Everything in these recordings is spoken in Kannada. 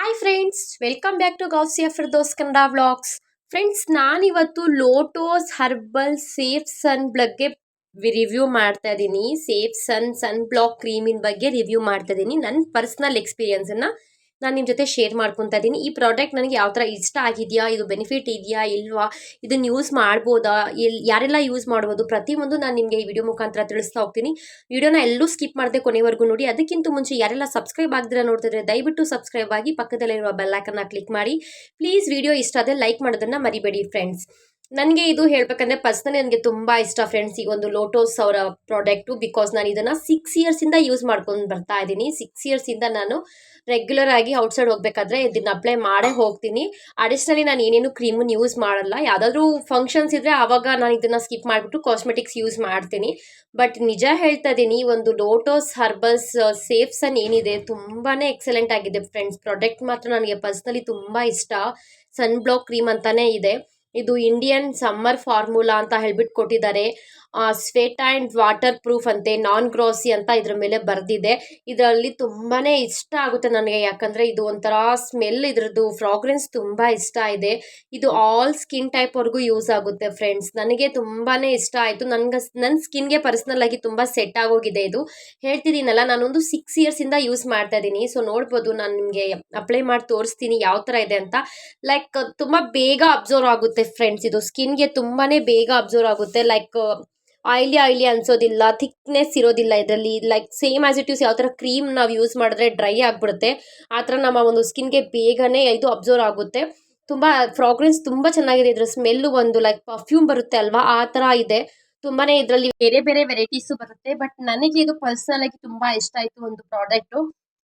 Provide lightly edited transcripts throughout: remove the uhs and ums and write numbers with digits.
Hi friends, welcome back to Gausiya Firdos Kannada vlogs. Friends, ನಾನಿವತ್ತು ಲೋಟೋಸ್ ಹರ್ಬಲ್ ಸೇಫ್ ಸನ್ ಬಗ್ಗೆ ರಿವ್ಯೂ ಮಾಡ್ತಾ ಇದ್ದೀನಿ. ಸೇಫ್ ಸನ್ ಬ್ಲಾಕ್ ಕ್ರೀಮಿನ ಬಗ್ಗೆ ರಿವ್ಯೂ ಮಾಡ್ತಾ ಇದ್ದೀನಿ. ನನ್ನ ಪರ್ಸನಲ್ ಎಕ್ಸ್ಪೀರಿಯನ್ಸನ್ನು ನಾನು ನಿಮ್ಮ ಜೊತೆ ಶೇರ್ ಮಾಡ್ಕೊತಾ ಇದ್ದೀನಿ. ಈ ಪ್ರಾಡಕ್ಟ್ ನನಗೆ ಯಾವ ಥರ ಇಷ್ಟ ಆಗಿದೆಯಾ, ಇದು ಬೆನಿಫಿಟ್ ಇದೆಯಾ ಇಲ್ವಾ, ಇದನ್ನು ಯೂಸ್ ಮಾಡ್ಬೋದಾ, ಯಾರೆಲ್ಲ ಯೂಸ್ ಮಾಡ್ಬೋದು, ಪ್ರತಿಯೊಂದು ನಾನು ನಿಮಗೆ ಈ ವಿಡಿಯೋ ಮುಖಾಂತರ ತಿಳಿಸ್ತಾ ಹೋಗ್ತೀನಿ. ವಿಡಿಯೋನ ಎಲ್ಲೂ ಸ್ಕಿಪ್ ಮಾಡದೆ ಕೊನೆವರೆಗೂ ನೋಡಿ. ಅದಕ್ಕಿಂತ ಮುಂಚೆ ಯಾರೆಲ್ಲ ಸಬ್ಸ್ಕ್ರೈಬ್ ಆಗದಿರ ನೋಡ್ತಿದ್ರೆ ದಯವಿಟ್ಟು ಸಬ್ಸ್ಕ್ರೈಬ್ ಆಗಿ ಪಕ್ಕದಲ್ಲಿರುವ ಬೆಲ್ಲೈಕನ್ನ ಕ್ಲಿಕ್ ಮಾಡಿ. ಪ್ಲೀಸ್ ವಿಡಿಯೋ ಇಷ್ಟ ಆದರೆ ಲೈಕ್ ಮಾಡೋದನ್ನ ಮರಿಬೇಡಿ ಫ್ರೆಂಡ್ಸ್. ನನಗೆ ಇದು ಹೇಳ್ಬೇಕಂದ್ರೆ ಪರ್ಸನಲಿ ನನಗೆ ತುಂಬ ಇಷ್ಟ ಫ್ರೆಂಡ್ಸ್ ಈ ಒಂದು ಲೋಟೋಸ್ ಅವರ ಪ್ರಾಡಕ್ಟು. ಬಿಕಾಸ್ ನಾನು ಇದನ್ನು 6 ಇಯರ್ಸಿಂದ ಯೂಸ್ ಮಾಡ್ಕೊಂಡು ಬರ್ತಾ ಇದ್ದೀನಿ. 6 ಇಯರ್ಸಿಂದ ನಾನು ರೆಗ್ಯುಲರ್ ಆಗಿ ಔಟ್ಸೈಡ್ ಹೋಗ್ಬೇಕಾದ್ರೆ ಇದನ್ನ ಅಪ್ಲೈ ಮಾಡೇ ಹೋಗ್ತೀನಿ. ಅಡಿಷ್ನಲಿ ನಾನು ಏನೇನು ಕ್ರೀಮನ್ನು ಯೂಸ್ ಮಾಡಲ್ಲ. ಯಾವುದಾದ್ರೂ ಫಂಕ್ಷನ್ಸ್ ಇದ್ದರೆ ಆವಾಗ ನಾನು ಇದನ್ನು ಸ್ಕಿಪ್ ಮಾಡಿಬಿಟ್ಟು ಕಾಸ್ಮೆಟಿಕ್ಸ್ ಯೂಸ್ ಮಾಡ್ತೀನಿ. ಬಟ್ ನಿಜ ಹೇಳ್ತಾ ಇದ್ದೀನಿ, ಒಂದು ಲೋಟೋಸ್ ಹರ್ಬಲ್ಸ್ ಸೇಫ್ ಸನ್ ಏನಿದೆ ತುಂಬಾ ಎಕ್ಸಲೆಂಟ್ ಆಗಿದೆ ಫ್ರೆಂಡ್ಸ್. ಪ್ರಾಡಕ್ಟ್ ಮಾತ್ರ ನನಗೆ ಪರ್ಸ್ನಲಿ ತುಂಬ ಇಷ್ಟ. ಸನ್ ಬ್ಲಾಕ್ ಕ್ರೀಮ್ ಅಂತಾನೆ ಇದೆ. ಇದು ಇಂಡಿಯನ್ ಸಮ್ಮರ್ ಫಾರ್ಮುಲಾ ಅಂತ ಹೇಳ್ಬಿಟ್ಟು ಕೊಟ್ಟಿದ್ದಾರೆ. ಸ್ವೆಟ್ ಆ್ಯಂಡ್ ವಾಟರ್ ಪ್ರೂಫ್ ಅಂತೆ, ನಾನ್ ಗ್ರಾಸಿ ಅಂತ ಇದ್ರ ಮೇಲೆ ಬರೆದಿದೆ. ಇದರಲ್ಲಿ ತುಂಬಾ ಇಷ್ಟ ಆಗುತ್ತೆ ನನಗೆ, ಯಾಕಂದರೆ ಇದು ಒಂಥರ ಸ್ಮೆಲ್, ಇದ್ರದ್ದು ಫ್ರಾಗ್ರೆನ್ಸ್ ತುಂಬ ಇಷ್ಟ ಇದೆ. ಇದು ಆಲ್ ಸ್ಕಿನ್ ಟೈಪ್ವರೆಗೂ ಯೂಸ್ ಆಗುತ್ತೆ ಫ್ರೆಂಡ್ಸ್. ನನಗೆ ತುಂಬಾ ಇಷ್ಟ ಆಯಿತು. ನನ್ನ ಸ್ಕಿನ್ಗೆ ಪರ್ಸ್ನಲ್ ಆಗಿ ತುಂಬ ಸೆಟ್ ಆಗೋಗಿದೆ ಇದು. ಹೇಳ್ತಿದ್ದೀನಲ್ಲ, ನಾನೊಂದು 6 ಇಯರ್ಸಿಂದ ಯೂಸ್ ಮಾಡ್ತಾ ಇದ್ದೀನಿ. ಸೊ ನೋಡ್ಬೋದು, ನಾನು ನಿಮಗೆ ಅಪ್ಲೈ ಮಾಡಿ ತೋರಿಸ್ತೀನಿ ಯಾವ ಥರ ಇದೆ ಅಂತ. ಲೈಕ್ ತುಂಬ ಬೇಗ ಅಬ್ಸರ್ವ್ ಆಗುತ್ತೆ ಫ್ರೆಂಡ್ಸ್. ಇದು ಸ್ಕಿನ್ಗೆ ತುಂಬಾ ಬೇಗ ಅಬ್ಸರ್ವ್ ಆಗುತ್ತೆ. ಲೈಕ್ ಆಯಿಲಿ ಅನ್ಸೋದಿಲ್ಲ, ಥಿಕ್ನೆಸ್ ಇರೋದಿಲ್ಲ ಇದರಲ್ಲಿ. Like same as it use ಯಾವ ಥರ ಕ್ರೀಮ್ ನಾವು ಯೂಸ್ ಮಾಡಿದ್ರೆ ಡ್ರೈ ಆಗಿಬಿಡುತ್ತೆ, ಆ ಥರ ನಮ್ಮ ಒಂದು ಸ್ಕಿನ್ಗೆ ಬೇಗನೆ ಇದು ಅಬ್ಸರ್ವ್ ಆಗುತ್ತೆ. ತುಂಬ ಫ್ರಾಗ್ರೆನ್ಸ್ ತುಂಬ ಚೆನ್ನಾಗಿದೆ. ಇದ್ರ ಸ್ಮೆಲ್ಲು ಒಂದು ಲೈಕ್ ಪರ್ಫ್ಯೂಮ್ ಬರುತ್ತೆ ಅಲ್ವಾ, ಆ ಥರ ಇದೆ. ತುಂಬಾ ಇದರಲ್ಲಿ ಬೇರೆ ಬೇರೆ ವೆರೈಟೀಸು ಬರುತ್ತೆ. ಬಟ್ ನನಗೆ ಇದು ಪರ್ಸನಲ್ ಆಗಿ ತುಂಬ ಇಷ್ಟ ಆಯಿತು ಒಂದು ಪ್ರಾಡಕ್ಟು.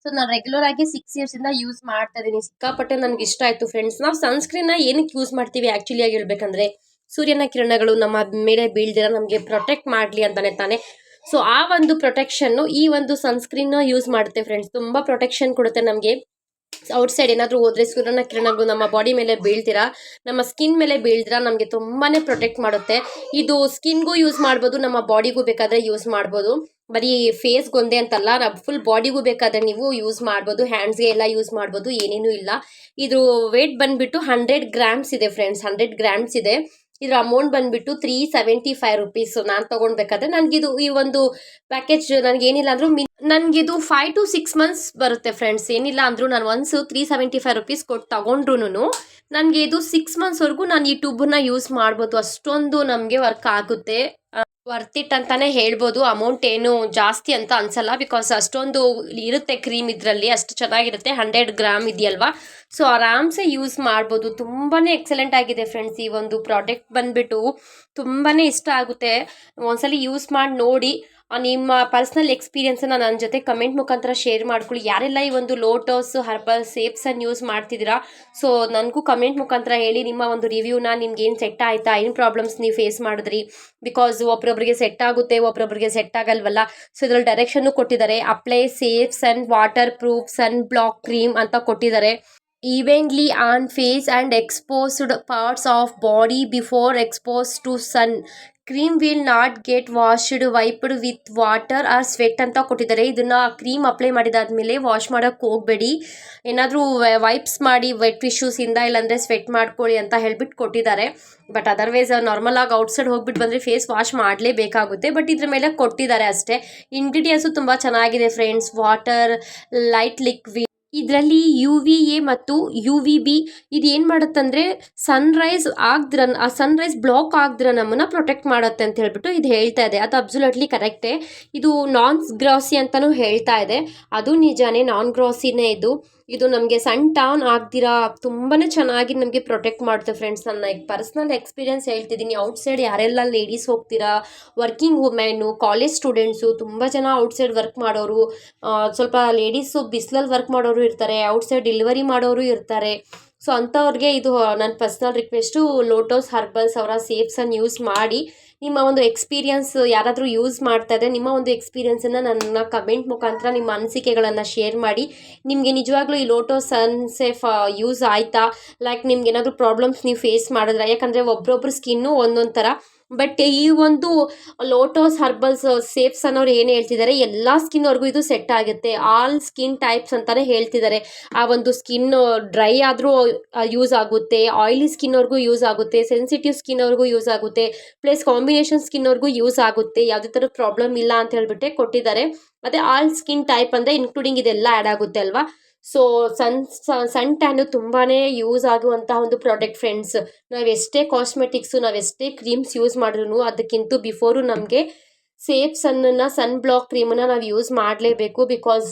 ಸೊ ನಾನು ರೆಗ್ಯುಲರ್ ಆಗಿ 6 ಇಯರ್ಸಿಂದ ಯೂಸ್ ಮಾಡ್ತಾ ಇದ್ದೀನಿ. ಸಿಕ್ಕಾಪಟ್ಟೆ ನನಗೆ ಇಷ್ಟ ಆಯಿತು ಫ್ರೆಂಡ್ಸ್. ನಾವು ಸನ್ಸ್ಕ್ರೀನ್ನ ಏನಕ್ಕೆ ಯೂಸ್ ಮಾಡ್ತೀವಿ ಆ್ಯಕ್ಚುಲಿ ಆಗಿ ಹೇಳ್ಬೇಕಂದ್ರೆ, ಸೂರ್ಯನ ಕಿರಣಗಳು ನಮ್ಮ ಮೇಲೆ ಬೀಳ್ದಿರ ನಮಗೆ ಪ್ರೊಟೆಕ್ಟ್ ಮಾಡಲಿ ಅಂತಾನೆ ತಾನೆ. ಸೊ ಆ ಒಂದು ಪ್ರೊಟೆಕ್ಷನ್ನು ಈ ಒಂದು ಸನ್ಸ್ಕ್ರೀನ್ನ ಯೂಸ್ ಮಾಡುತ್ತೆ ಫ್ರೆಂಡ್ಸ್. ತುಂಬ ಪ್ರೊಟೆಕ್ಷನ್ ಕೊಡುತ್ತೆ ನಮಗೆ. ಔಟ್ಸೈಡ್ ಏನಾದರೂ ಹೋದರೆ ಸೂರ್ಯನ ಕಿರಣಗಳು ನಮ್ಮ ಬಾಡಿ ಮೇಲೆ ಬೀಳ್ತೀರಾ, ನಮ್ಮ ಸ್ಕಿನ್ ಮೇಲೆ ಬೀಳ್ದಿರಾ ನಮಗೆ ತುಂಬಾ ಪ್ರೊಟೆಕ್ಟ್ ಮಾಡುತ್ತೆ. ಇದು ಸ್ಕಿನ್ಗೂ ಯೂಸ್ ಮಾಡ್ಬೋದು, ನಮ್ಮ ಬಾಡಿಗೂ ಬೇಕಾದರೆ ಯೂಸ್ ಮಾಡ್ಬೋದು. ಬರೀ ಫೇಸ್ಗೊಂದೇ ಅಂತಲ್ಲ, ಫುಲ್ ಬಾಡಿಗೂ ಬೇಕಾದರೆ ನೀವು ಯೂಸ್ ಮಾಡ್ಬೋದು. ಹ್ಯಾಂಡ್ಸ್ಗೆ ಎಲ್ಲ ಯೂಸ್ ಮಾಡ್ಬೋದು, ಏನೇನೂ ಇಲ್ಲ. ಇದು ವೇಟ್ ಬಂದುಬಿಟ್ಟು 100 ಗ್ರಾಮ್ಸ್ ಇದೆ ಫ್ರೆಂಡ್ಸ್. 100 ಗ್ರಾಮ್ಸ್ ಇದೆ. ಇದರ ಅಮೌಂಟ್ ಬಂದುಬಿಟ್ಟು 375 ರುಪೀಸು. ನಾನು ತೊಗೊಳ್ಬೇಕಾದ್ರೆ ನನಗಿದು ಈ ಒಂದು ಪ್ಯಾಕೇಜ್ ನನಗೇನಿಲ್ಲ ಅಂದರೂ ನನಗಿದು 5 to 6 ಮಂತ್ಸ್ ಬರುತ್ತೆ ಫ್ರೆಂಡ್ಸ್. ಏನಿಲ್ಲ ಅಂದರೂ ನಾನು ಒನ್ಸು 375 ರುಪೀಸ್ ಕೊಟ್ಟು ತೊಗೊಂಡ್ರು ನನಗೆ ಇದು 6 ಮಂತ್ಸ್ವರೆಗೂ ನಾನು ಈ ಟ್ಯೂಬನ್ನ ಯೂಸ್ ಮಾಡ್ಬೋದು. ಅಷ್ಟೊಂದು ನಮಗೆ ವರ್ಕ್ ಆಗುತ್ತೆ. ವರ್ತ್ ಇಟ್ ಅಂತಾನೆ ಹೇಳ್ಬೋದು. ಅಮೌಂಟ್ ಏನು ಜಾಸ್ತಿ ಅಂತ ಅನ್ಸಲ್ಲ, ಬಿಕಾಸ್ ಅಷ್ಟೊಂದು ಇರುತ್ತೆ ಕ್ರೀಮ್ ಇದರಲ್ಲಿ, ಅಷ್ಟು ಚೆನ್ನಾಗಿರುತ್ತೆ. 100 ಗ್ರಾಮ್ ಇದೆಯಲ್ವಾ, ಸೊ ಆರಾಮ್ಸೆ ಯೂಸ್ ಮಾಡ್ಬೋದು. ತುಂಬಾ ಎಕ್ಸಲೆಂಟ್ ಆಗಿದೆ ಫ್ರೆಂಡ್ಸ್. ಈ ಒಂದು ಪ್ರಾಡಕ್ಟ್ ಬಂದುಬಿಟ್ಟು ತುಂಬಾ ಇಷ್ಟ ಆಗುತ್ತೆ. ಒಂದ್ಸಲಿ ಯೂಸ್ ಮಾಡಿ ನೋಡಿ. ನಿಮ್ಮ ಪರ್ಸ್ನಲ್ ಎಕ್ಸ್ಪೀರಿಯನ್ಸನ್ನು ನನ್ನ ಜೊತೆ ಕಮೆಂಟ್ ಮುಖಾಂತರ ಶೇರ್ ಮಾಡ್ಕೊಳ್ಳಿ. ಯಾರೆಲ್ಲ ಈ ಒಂದು ಲೋಟೋಸ್ ಹರ್ಬಲ್ ಸೇಫ್ ಸನ್ ಯೂಸ್ ಮಾಡ್ತಿದ್ದೀರಾ, ಸೊ ನನಗೂ ಕಮೆಂಟ್ ಮುಖಾಂತರ ಹೇಳಿ ನಿಮ್ಮ ಒಂದು ರಿವ್ಯೂನ. ನಿಮ್ಗೆ ಏನು ಸೆಟ್ ಆಯಿತಾ, ಏನು ಪ್ರಾಬ್ಲಮ್ಸ್ ನೀವು ಫೇಸ್ ಮಾಡಿದ್ರಿ. ಬಿಕಾಸ್ ಒಬ್ರೊಬ್ರಿಗೆ ಸೆಟ್ ಆಗುತ್ತೆ, ಒಬ್ರೊಬ್ರಿಗೆ ಸೆಟ್ ಆಗಲ್ವಲ್ಲ. ಸೊ ಇದರಲ್ಲಿ ಡೈರೆಕ್ಷನ್ನು ಕೊಟ್ಟಿದ್ದಾರೆ. ಅಪ್ಲೈ ಸೇಫ್ ಸನ್ ವಾಟರ್ ಪ್ರೂಫ್ ಸನ್ ಬ್ಲಾಕ್ ಕ್ರೀಮ್ ಅಂತ ಕೊಟ್ಟಿದ್ದಾರೆ. Evenly on face and exposed parts of body before exposed to sun. Cream will not get washed, wiped with water or sweat ಅಂತ ಕೊಟ್ಟಿದ್ದಾರೆ. ಇದನ್ನು ಕ್ರೀಮ್ ಅಪ್ಲೈ ಮಾಡಿದಾದ್ಮೇಲೆ ವಾಶ್ ಮಾಡೋಕ್ಕೆ ಹೋಗಬೇಡಿ. ಏನಾದರೂ ವೈಪ್ಸ್ ಮಾಡಿ ವೆಟ್ ಟಿಶ್ಯೂಸಿಂದ, ಇಲ್ಲಾಂದರೆ ಸ್ವೆಟ್ ಮಾಡ್ಕೊಳ್ಳಿ ಅಂತ ಹೇಳ್ಬಿಟ್ಟು ಕೊಟ್ಟಿದ್ದಾರೆ. ಬಟ್ ಅದರ್ವೈಸ್ ನಾರ್ಮಲ್ ಆಗಿ ಔಟ್ಸೈಡ್ ಹೋಗ್ಬಿಟ್ಟು ಬಂದರೆ ಫೇಸ್ ವಾಶ್ ಮಾಡಲೇಬೇಕಾಗುತ್ತೆ. ಬಟ್ ಇದ್ರ ಮೇಲೆ ಕೊಟ್ಟಿದ್ದಾರೆ ಅಷ್ಟೇ. ಇಂಗ್ರೀಡಿಯೆಂಟ್ಸು ತುಂಬ ಚೆನ್ನಾಗಿದೆ ಫ್ರೆಂಡ್ಸ್. ವಾಟರ್, ಲೈಟ್ ಲಿಕ್ವಿಡ್, ಇದರಲ್ಲಿ UVA ಮತ್ತು UVB ಇದು ಏನು ಮಾಡುತ್ತಂದರೆ ಸನ್ರೈಸ್ ಬ್ಲಾಕ್ ಆಗದಿರ ನಮ್ಮನ್ನು ಪ್ರೊಟೆಕ್ಟ್ ಮಾಡುತ್ತೆ ಅಂತ ಹೇಳ್ಬಿಟ್ಟು ಇದು ಹೇಳ್ತಾ ಇದೆ. ಅದು ಅಬ್ಸಲ್ಯೂಟ್ಲಿ ಕರೆಕ್ಟೇ. ಇದು ನಾನ್ ಗ್ರಾಸಿ ಅಂತಲೂ ಹೇಳ್ತಾ ಇದೆ. ಅದು ನಿಜಾನೇ, ನಾನ್ ಗ್ರಾಸಿನೇ ಇದು ನಮಗೆ ಸನ್ ಟಾನ್ ಆಗ್ದಿರಾ ತುಂಬಾ ಚೆನ್ನಾಗಿ ನಮಗೆ ಪ್ರೊಟೆಕ್ಟ್ ಮಾಡುತ್ತೆ ಫ್ರೆಂಡ್ಸ್. ನನ್ನ ಪರ್ಸ್ನಲ್ ಎಕ್ಸ್ಪೀರಿಯನ್ಸ್ ಹೇಳ್ತಿದ್ದೀನಿ. ಔಟ್ಸೈಡ್ ಯಾರೆಲ್ಲ ಲೇಡೀಸ್ ಹೋಗ್ತೀರಾ, ವರ್ಕಿಂಗ್ ವುಮೆನ್ನು, ಕಾಲೇಜ್ ಸ್ಟೂಡೆಂಟ್ಸು, ತುಂಬ ಜನ ಔಟ್ಸೈಡ್ ವರ್ಕ್ ಮಾಡೋರು, ಸ್ವಲ್ಪ ಲೇಡೀಸು ಬಿಸಿಲಲ್ಲಿ ವರ್ಕ್ ಮಾಡೋರು ಇರ್ತಾರೆ, ಔಟ್ಸೈಡ್ ಡೆಲಿವರಿ ಮಾಡೋರು ಇರ್ತಾರೆ. ಸೊ ಅಂಥವ್ರಿಗೆ ಇದು ನನ್ನ ಪರ್ಸ್ನಲ್ ರಿಕ್ವೆಸ್ಟು, ಲೋಟೋಸ್ ಹರ್ಬಲ್ಸ್ ಅವರ ಸೇಫ್ ಸನ್ ಯೂಸ್ ಮಾಡಿ. ನಿಮ್ಮ ಒಂದು ಎಕ್ಸ್ಪೀರಿಯನ್ಸ್ ಯಾರಾದರೂ ಯೂಸ್ ಮಾಡ್ತಾ ಇದ್ದರೆ ನಿಮ್ಮ ಒಂದು ಎಕ್ಸ್ಪೀರಿಯನ್ಸನ್ನು ನನ್ನ ಕಮೆಂಟ್ ಮುಖಾಂತರ ನಿಮ್ಮ ಅನಿಸಿಕೆಗಳನ್ನು ಶೇರ್ ಮಾಡಿ. ನಿಮಗೆ ನಿಜವಾಗ್ಲೂ ಈ ಲೋಟೋಸ್ ಸನ್ ಸೇಫ್ ಯೂಸ್ ಆಯಿತಾ, ಲೈಕ್ ನಿಮ್ಗೆ ಏನಾದರೂ ಪ್ರಾಬ್ಲಮ್ಸ್ ನೀವು ಫೇಸ್ ಮಾಡಿದ್ರೆ, ಯಾಕಂದರೆ ಒಬ್ಬೊಬ್ರು ಸ್ಕಿನ್ನು ಒಂದೊಂದು ಥರ. ಬಟ್ ಈ ಒಂದು ಲೋಟೋಸ್ ಹರ್ಬಲ್ಸ್ ಸೇಫ್ಸ್ ಅನ್ನೋರು ಏನು ಹೇಳ್ತಿದ್ದಾರೆ, ಎಲ್ಲ ಸ್ಕಿನ್ವರೆಗೂ ಇದು ಸೆಟ್ ಆಗುತ್ತೆ, ಆಲ್ ಸ್ಕಿನ್ ಟೈಪ್ಸ್ ಅಂತಾನೆ ಹೇಳ್ತಿದ್ದಾರೆ. ಆ ಒಂದು ಸ್ಕಿನ್ ಡ್ರೈ ಆದರೂ ಯೂಸ್ ಆಗುತ್ತೆ, ಆಯಿಲಿ ಸ್ಕಿನ್ವರೆಗೂ ಯೂಸ್ ಆಗುತ್ತೆ, ಸೆನ್ಸಿಟಿವ್ ಸ್ಕಿನ್ವರೆಗೂ ಯೂಸ್ ಆಗುತ್ತೆ, ಪ್ಲಸ್ ಕಾಂಬಿನೇಷನ್ ಸ್ಕಿನ್ವರೆಗೂ ಯೂಸ್ ಆಗುತ್ತೆ, ಯಾವುದೇ ಥರದ ಪ್ರಾಬ್ಲಮ್ ಇಲ್ಲ ಅಂತ ಹೇಳ್ಬಿಟ್ಟೆ ಕೊಟ್ಟಿದ್ದಾರೆ. ಮತ್ತು ಆಲ್ ಸ್ಕಿನ್ ಟೈಪ್ ಅಂದರೆ ಇನ್ಕ್ಲೂಡಿಂಗ್ ಇದೆಲ್ಲ ಆ್ಯಡ್ ಆಗುತ್ತೆ ಅಲ್ವಾ. ಸೊ ಸನ್ ಟ್ಯಾನು ತುಂಬಾ ಯೂಸ್ ಆಗುವಂತಹ ಒಂದು ಪ್ರಾಡಕ್ಟ್ ಫ್ರೆಂಡ್ಸ್. ನಾವೆಷ್ಟೇ ಕಾಸ್ಮೆಟಿಕ್ಸು, ನಾವೆಷ್ಟೇ ಕ್ರೀಮ್ಸ್ ಯೂಸ್ ಮಾಡಿದ್ರು ಅದಕ್ಕಿಂತ ಬಿಫೋರು ನಮಗೆ ಸೇಫ್ ಸನ್ ಬ್ಲಾಕ್ ಕ್ರೀಮನ್ನು ನಾವು ಯೂಸ್ ಮಾಡಲೇಬೇಕು. ಬಿಕಾಸ್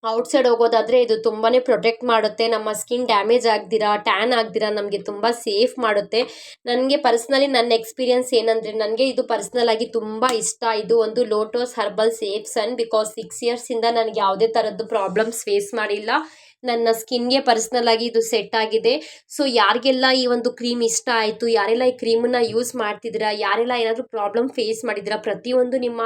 ಔಟ್ಸೈಡ್ ಹೋಗೋದಾದರೆ ಇದು ತುಂಬಾ ಪ್ರೊಟೆಕ್ಟ್ ಮಾಡುತ್ತೆ, ನಮ್ಮ ಸ್ಕಿನ್ ಡ್ಯಾಮೇಜ್ ಆಗ್ದಿರಾ, ಟ್ಯಾನ್ ಆಗ್ದಿರಾ ನಮಗೆ ತುಂಬ ಸೇಫ್ ಮಾಡುತ್ತೆ. ನನಗೆ ಪರ್ಸ್ನಲಿ ನನ್ನ ಎಕ್ಸ್ಪೀರಿಯನ್ಸ್ ಏನಂದರೆ, ನನಗೆ ಇದು ಪರ್ಸ್ನಲ್ ಆಗಿ ತುಂಬ ಇಷ್ಟ. ಇದು ಒಂದು ಲೋಟೋಸ್ ಹರ್ಬಲ್ ಸೇಫ್ ಸನ್. ಬಿಕಾಸ್ 6 ಇಯರ್ಸಿಂದ ನನಗೆ ಯಾವುದೇ ಥರದ್ದು ಪ್ರಾಬ್ಲಮ್ಸ್ ಫೇಸ್ ಮಾಡಿಲ್ಲ. ನನ್ನ ಸ್ಕಿನ್ಗೆ ಪರ್ಸ್ನಲ್ ಆಗಿ ಇದು ಸೆಟ್ ಆಗಿದೆ. ಸೊ ಯಾರಿಗೆಲ್ಲ ಈ ಒಂದು ಕ್ರೀಮ್ ಇಷ್ಟ ಆಯಿತು, ಯಾರೆಲ್ಲ ಈ ಕ್ರೀಮನ್ನು ಯೂಸ್ ಮಾಡ್ತಿದ್ದೀರಾ, ಯಾರೆಲ್ಲ ಏನಾದರೂ ಪ್ರಾಬ್ಲಮ್ ಫೇಸ್ ಮಾಡಿದ್ದೀರಾ, ಪ್ರತಿಯೊಂದು ನಿಮ್ಮ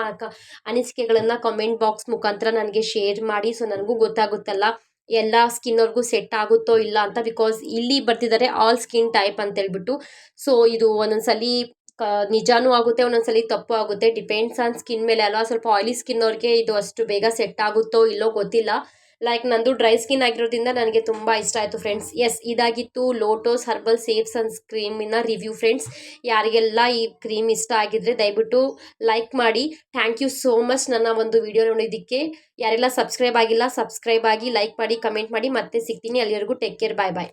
ಅನಿಸಿಕೆಗಳನ್ನು ಕಮೆಂಟ್ ಬಾಕ್ಸ್ ಮುಖಾಂತರ ನನಗೆ ಶೇರ್ ಮಾಡಿ. ಸೊ ನನಗೂ ಗೊತ್ತಾಗುತ್ತಲ್ಲ ಎಲ್ಲ ಸ್ಕಿನ್ನವ್ರಿಗೂ ಸೆಟ್ ಆಗುತ್ತೋ ಇಲ್ಲ ಅಂತ. ಬಿಕಾಸ್ ಇಲ್ಲಿ ಬರ್ತಿದ್ದಾರೆ ಆಲ್ ಸ್ಕಿನ್ ಟೈಪ್ ಅಂತೇಳ್ಬಿಟ್ಟು. ಸೊ ಇದು ಒಂದೊಂದ್ಸಲಿ ನಿಜಾನೂ ಆಗುತ್ತೆ, ಒಂದೊಂದ್ಸಲಿ ತಪ್ಪು ಆಗುತ್ತೆ, ಡಿಪೆಂಡ್ಸ್ ಆನ್ ಸ್ಕಿನ್ ಮೇಲೆ ಅಲ್ವಾ. ಸ್ವಲ್ಪ ಆಯಿಲಿ ಸ್ಕಿನ್ ಅವ್ರಿಗೆ ಇದು ಅಷ್ಟು ಬೇಗ ಸೆಟ್ ಆಗುತ್ತೋ ಇಲ್ಲೋ ಗೊತ್ತಿಲ್ಲ. ಲೈಕ್ ನಂದು ಡ್ರೈ ಸ್ಕಿನ್ ಆಗಿರೋದ್ರಿಂದ ನನಗೆ ತುಂಬ ಇಷ್ಟ ಆಯಿತು ಫ್ರೆಂಡ್ಸ್. ಎಸ್, ಇದಾಗಿತ್ತು ಲೋಟೋಸ್ ಹರ್ಬಲ್ ಸೇಫ್ ಸನ್ಸ್ ಕ್ರೀಮಿನ ರಿವ್ಯೂ ಫ್ರೆಂಡ್ಸ್. ಯಾರಿಗೆಲ್ಲ ಈ ಕ್ರೀಮ್ ಇಷ್ಟ ಆಗಿದ್ರೆ ದಯವಿಟ್ಟು ಲೈಕ್ ಮಾಡಿ. ಥ್ಯಾಂಕ್ ಯು ಸೋ ಮಚ್ ನನ್ನ ಒಂದು ವಿಡಿಯೋ ನೋಡಿದ್ದಕ್ಕೆ. ಯಾರೆಲ್ಲ ಸಬ್ಸ್ಕ್ರೈಬ್ ಆಗಿಲ್ಲ ಸಬ್ಸ್ಕ್ರೈಬ್ ಆಗಿ, ಲೈಕ್ ಮಾಡಿ, ಕಮೆಂಟ್ ಮಾಡಿ. ಮತ್ತೆ ಸಿಗ್ತೀನಿ, ಅಲ್ಲಿವರೆಗೂ ಟೇಕ್ ಕೇರ್, ಬಾಯ್ ಬಾಯ್.